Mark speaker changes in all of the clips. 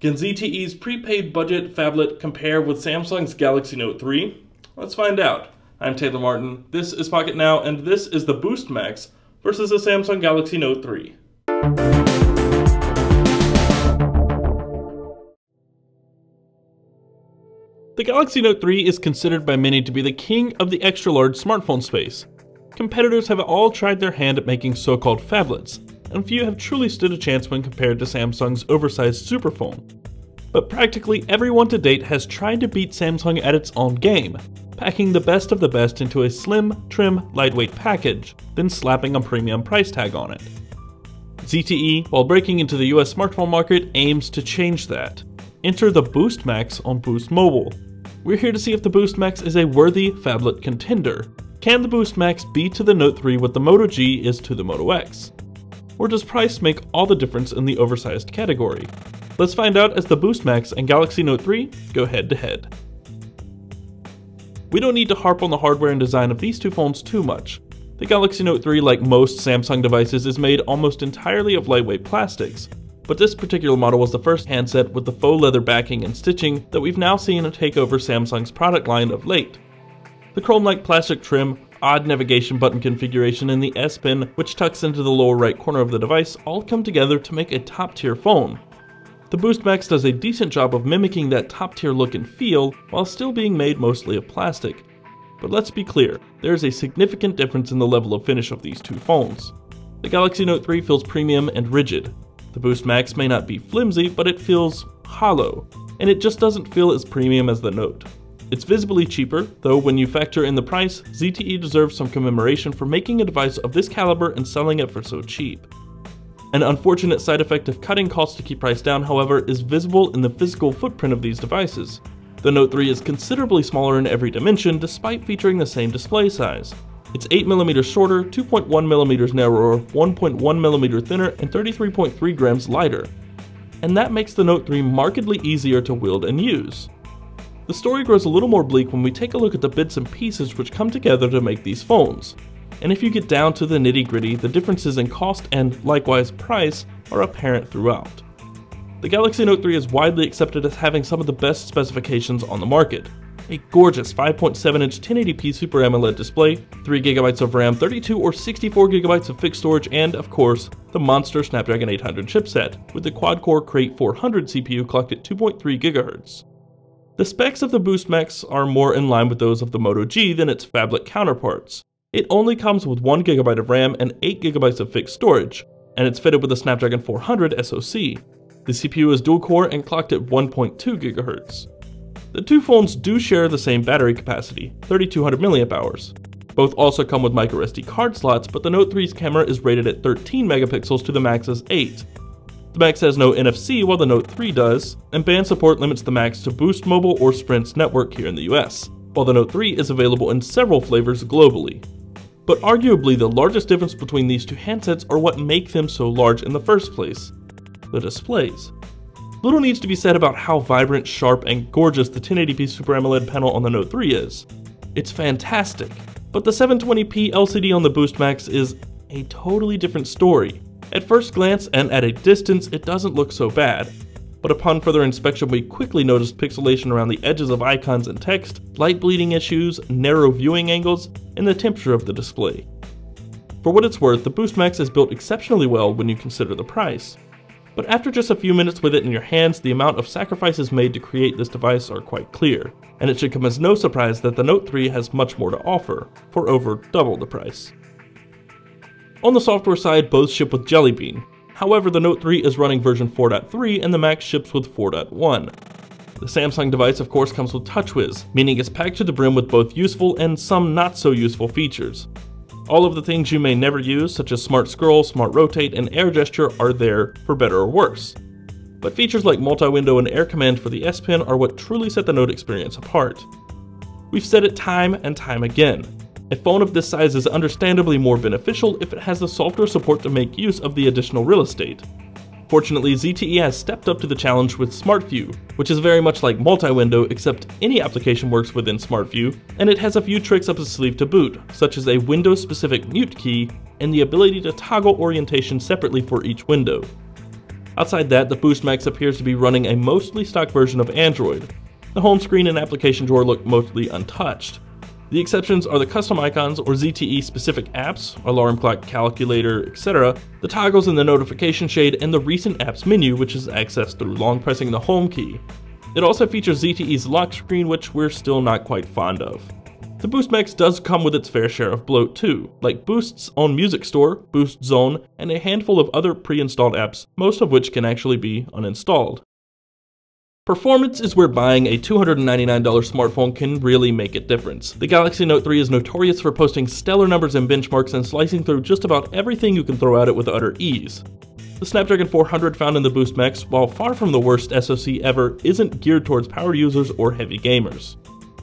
Speaker 1: Can ZTE's prepaid budget phablet compare with Samsung's Galaxy Note 3? Let's find out. I'm Taylor Martin, this is Pocketnow, and this is the Boost Max versus the Samsung Galaxy Note 3. The Galaxy Note 3 is considered by many to be the king of the extra-large smartphone space. Competitors have all tried their hand at making so-called phablets, and few have truly stood a chance when compared to Samsung's oversized superphone. But practically everyone to date has tried to beat Samsung at its own game, packing the best of the best into a slim, trim, lightweight package, then slapping a premium price tag on it. ZTE, while breaking into the US smartphone market, aims to change that. Enter the Boost Max on Boost Mobile. We're here to see if the Boost Max is a worthy phablet contender. Can the Boost Max be to the Note 3 what the Moto G is to the Moto X? Or does price make all the difference in the oversized category? Let's find out as the Boost Max and Galaxy Note 3 go head to head. We don't need to harp on the hardware and design of these two phones too much. The Galaxy Note 3, like most Samsung devices, is made almost entirely of lightweight plastics, but this particular model was the first handset with the faux leather backing and stitching that we've now seen take over Samsung's product line of late. The chrome-like plastic trim, odd navigation button configuration, and the S Pen, which tucks into the lower right corner of the device, all come together to make a top-tier phone. The Boost Max does a decent job of mimicking that top-tier look and feel, while still being made mostly of plastic. But let's be clear, there is a significant difference in the level of finish of these two phones. The Galaxy Note 3 feels premium and rigid. The Boost Max may not be flimsy, but it feels hollow, and it just doesn't feel as premium as the Note. It's visibly cheaper, though when you factor in the price, ZTE deserves some commemoration for making a device of this caliber and selling it for so cheap. An unfortunate side effect of cutting costs to keep price down, however, is visible in the physical footprint of these devices. The Note 3 is considerably smaller in every dimension despite featuring the same display size. It's 8mm shorter, 2.1mm narrower, 1.1mm thinner, and 33.3 grams lighter. And that makes the Note 3 markedly easier to wield and use. The story grows a little more bleak when we take a look at the bits and pieces which come together to make these phones. And if you get down to the nitty-gritty, the differences in cost and, likewise, price are apparent throughout. The Galaxy Note 3 is widely accepted as having some of the best specifications on the market. A gorgeous 5.7-inch 1080p Super AMOLED display, 3GB of RAM, 32 or 64GB of fixed storage, and, of course, the monster Snapdragon 800 chipset, with the quad-core Crate 400 CPU clocked at 2.3 GHz. The specs of the Boost Max are more in line with those of the Moto G than its phablet counterparts. It only comes with 1GB of RAM and 8GB of fixed storage, and it's fitted with a Snapdragon 400 SoC. The CPU is dual-core and clocked at 1.2 GHz. The two phones do share the same battery capacity, 3200 mAh. Both also come with microSD card slots, but the Note 3's camera is rated at 13 megapixels to the Max's 8. The Max has no NFC while the Note 3 does, and band support limits the Max to Boost Mobile or Sprint's network here in the US, while the Note 3 is available in several flavors globally. But arguably the largest difference between these two handsets are what make them so large in the first place: the displays. Little needs to be said about how vibrant, sharp, and gorgeous the 1080p Super AMOLED panel on the Note 3 is. It's fantastic, but the 720p LCD on the Boost Max is a totally different story. At first glance and at a distance, it doesn't look so bad, but upon further inspection we quickly noticed pixelation around the edges of icons and text, light bleeding issues, narrow viewing angles, and the temperature of the display. For what it's worth, the Boost Max is built exceptionally well when you consider the price. But after just a few minutes with it in your hands, the amount of sacrifices made to create this device are quite clear, and it should come as no surprise that the Note 3 has much more to offer, for over double the price. On the software side, both ship with Jelly Bean. However, the Note 3 is running version 4.3 and the Max ships with 4.1. The Samsung device of course comes with TouchWiz, meaning it's packed to the brim with both useful and some not so useful features. All of the things you may never use, such as Smart Scroll, Smart Rotate, and Air Gesture, are there for better or worse. But features like multi-window and Air Command for the S Pen are what truly set the Note experience apart. We've said it time and time again. A phone of this size is understandably more beneficial if it has the software support to make use of the additional real estate. Fortunately, ZTE has stepped up to the challenge with Smart View, which is very much like multi-window except any application works within Smart View, and it has a few tricks up its sleeve to boot, such as a Windows-specific mute key and the ability to toggle orientation separately for each window. Outside that, the Boost Max appears to be running a mostly stock version of Android. The home screen and application drawer look mostly untouched. The exceptions are the custom icons or ZTE specific apps, alarm clock, calculator, etc., the toggles in the notification shade, and the recent apps menu, which is accessed through long pressing the home key. It also features ZTE's lock screen, which we're still not quite fond of. The Boost Max does come with its fair share of bloat too, like Boost's own music store, Boost Zone, and a handful of other pre-installed apps, most of which can actually be uninstalled. Performance is where buying a $299 smartphone can really make a difference. The Galaxy Note 3 is notorious for posting stellar numbers and benchmarks and slicing through just about everything you can throw at it with utter ease. The Snapdragon 400 found in the Boost Max, while far from the worst SoC ever, isn't geared towards power users or heavy gamers.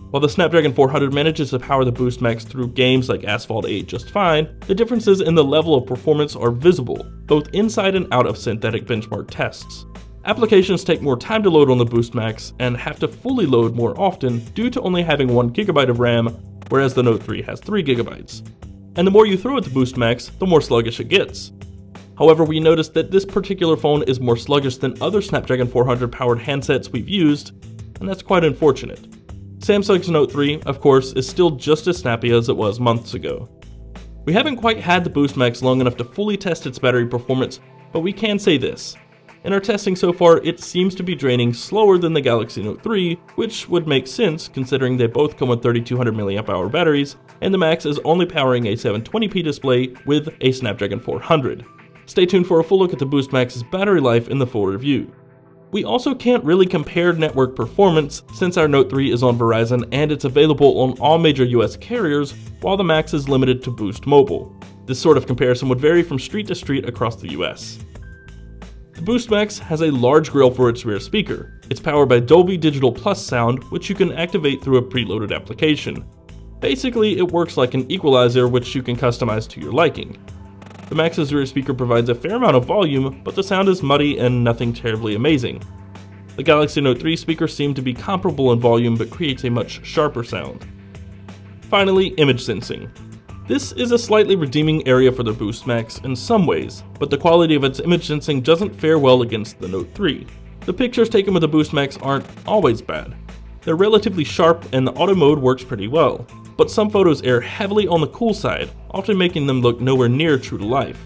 Speaker 1: While the Snapdragon 400 manages to power the Boost Max through games like Asphalt 8 just fine, the differences in the level of performance are visible, both inside and out of synthetic benchmark tests. Applications take more time to load on the Boost Max and have to fully load more often due to only having 1GB of RAM, whereas the Note 3 has 3GB. And the more you throw at the Boost Max, the more sluggish it gets. However, we noticed that this particular phone is more sluggish than other Snapdragon 400 powered handsets we've used, and that's quite unfortunate. Samsung's Note 3, of course, is still just as snappy as it was months ago. We haven't quite had the Boost Max long enough to fully test its battery performance, but we can say this. In our testing so far, it seems to be draining slower than the Galaxy Note 3, which would make sense considering they both come with 3200 mAh batteries, and the Max is only powering a 720p display with a Snapdragon 400. Stay tuned for a full look at the Boost Max's battery life in the full review. We also can't really compare network performance since our Note 3 is on Verizon and it's available on all major US carriers, while the Max is limited to Boost Mobile. This sort of comparison would vary from street to street across the US. The Boost Max has a large grille for its rear speaker. It's powered by Dolby Digital Plus sound, which you can activate through a preloaded application. Basically, it works like an equalizer, which you can customize to your liking. The Max's rear speaker provides a fair amount of volume, but the sound is muddy and nothing terribly amazing. The Galaxy Note 3 speakers seem to be comparable in volume but creates a much sharper sound. Finally, image sensing. This is a slightly redeeming area for the Boost Max in some ways, but the quality of its image sensing doesn't fare well against the Note 3. The pictures taken with the Boost Max aren't always bad. They're relatively sharp and the auto mode works pretty well, but some photos err heavily on the cool side, often making them look nowhere near true to life.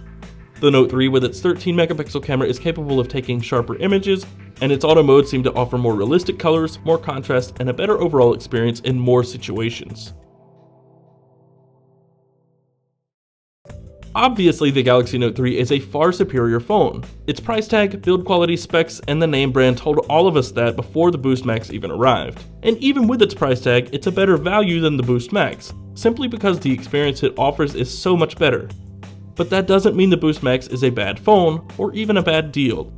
Speaker 1: The Note 3 with its 13 megapixel camera is capable of taking sharper images, and its auto mode seemed to offer more realistic colors, more contrast, and a better overall experience in more situations. Obviously, the Galaxy Note 3 is a far superior phone. Its price tag, build quality specs, and the name brand told all of us that before the Boost Max even arrived. And even with its price tag, it's a better value than the Boost Max, simply because the experience it offers is so much better. But that doesn't mean the Boost Max is a bad phone, or even a bad deal.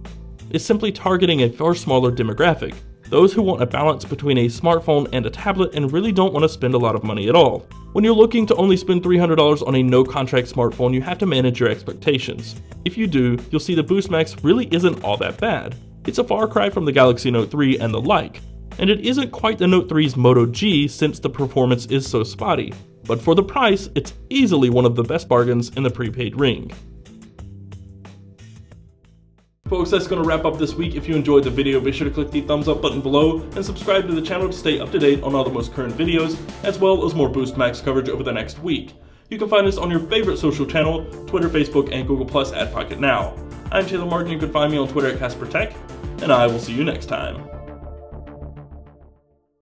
Speaker 1: It's simply targeting a far smaller demographic, those who want a balance between a smartphone and a tablet and really don't want to spend a lot of money at all. When you're looking to only spend $300 on a no-contract smartphone, you have to manage your expectations. If you do, you'll see the Boost Max really isn't all that bad. It's a far cry from the Galaxy Note 3 and the like, and it isn't quite the Note 3's Moto G since the performance is so spotty. But for the price, it's easily one of the best bargains in the prepaid ring. Folks, that's going to wrap up this week. If you enjoyed the video, be sure to click the thumbs up button below and subscribe to the channel to stay up to date on all the most current videos, as well as more Boost Max coverage over the next week. You can find us on your favorite social channel, Twitter, Facebook, and Google Plus at Pocketnow. I'm Taylor Martin. You can find me on Twitter at CasperTech, and I will see you next time.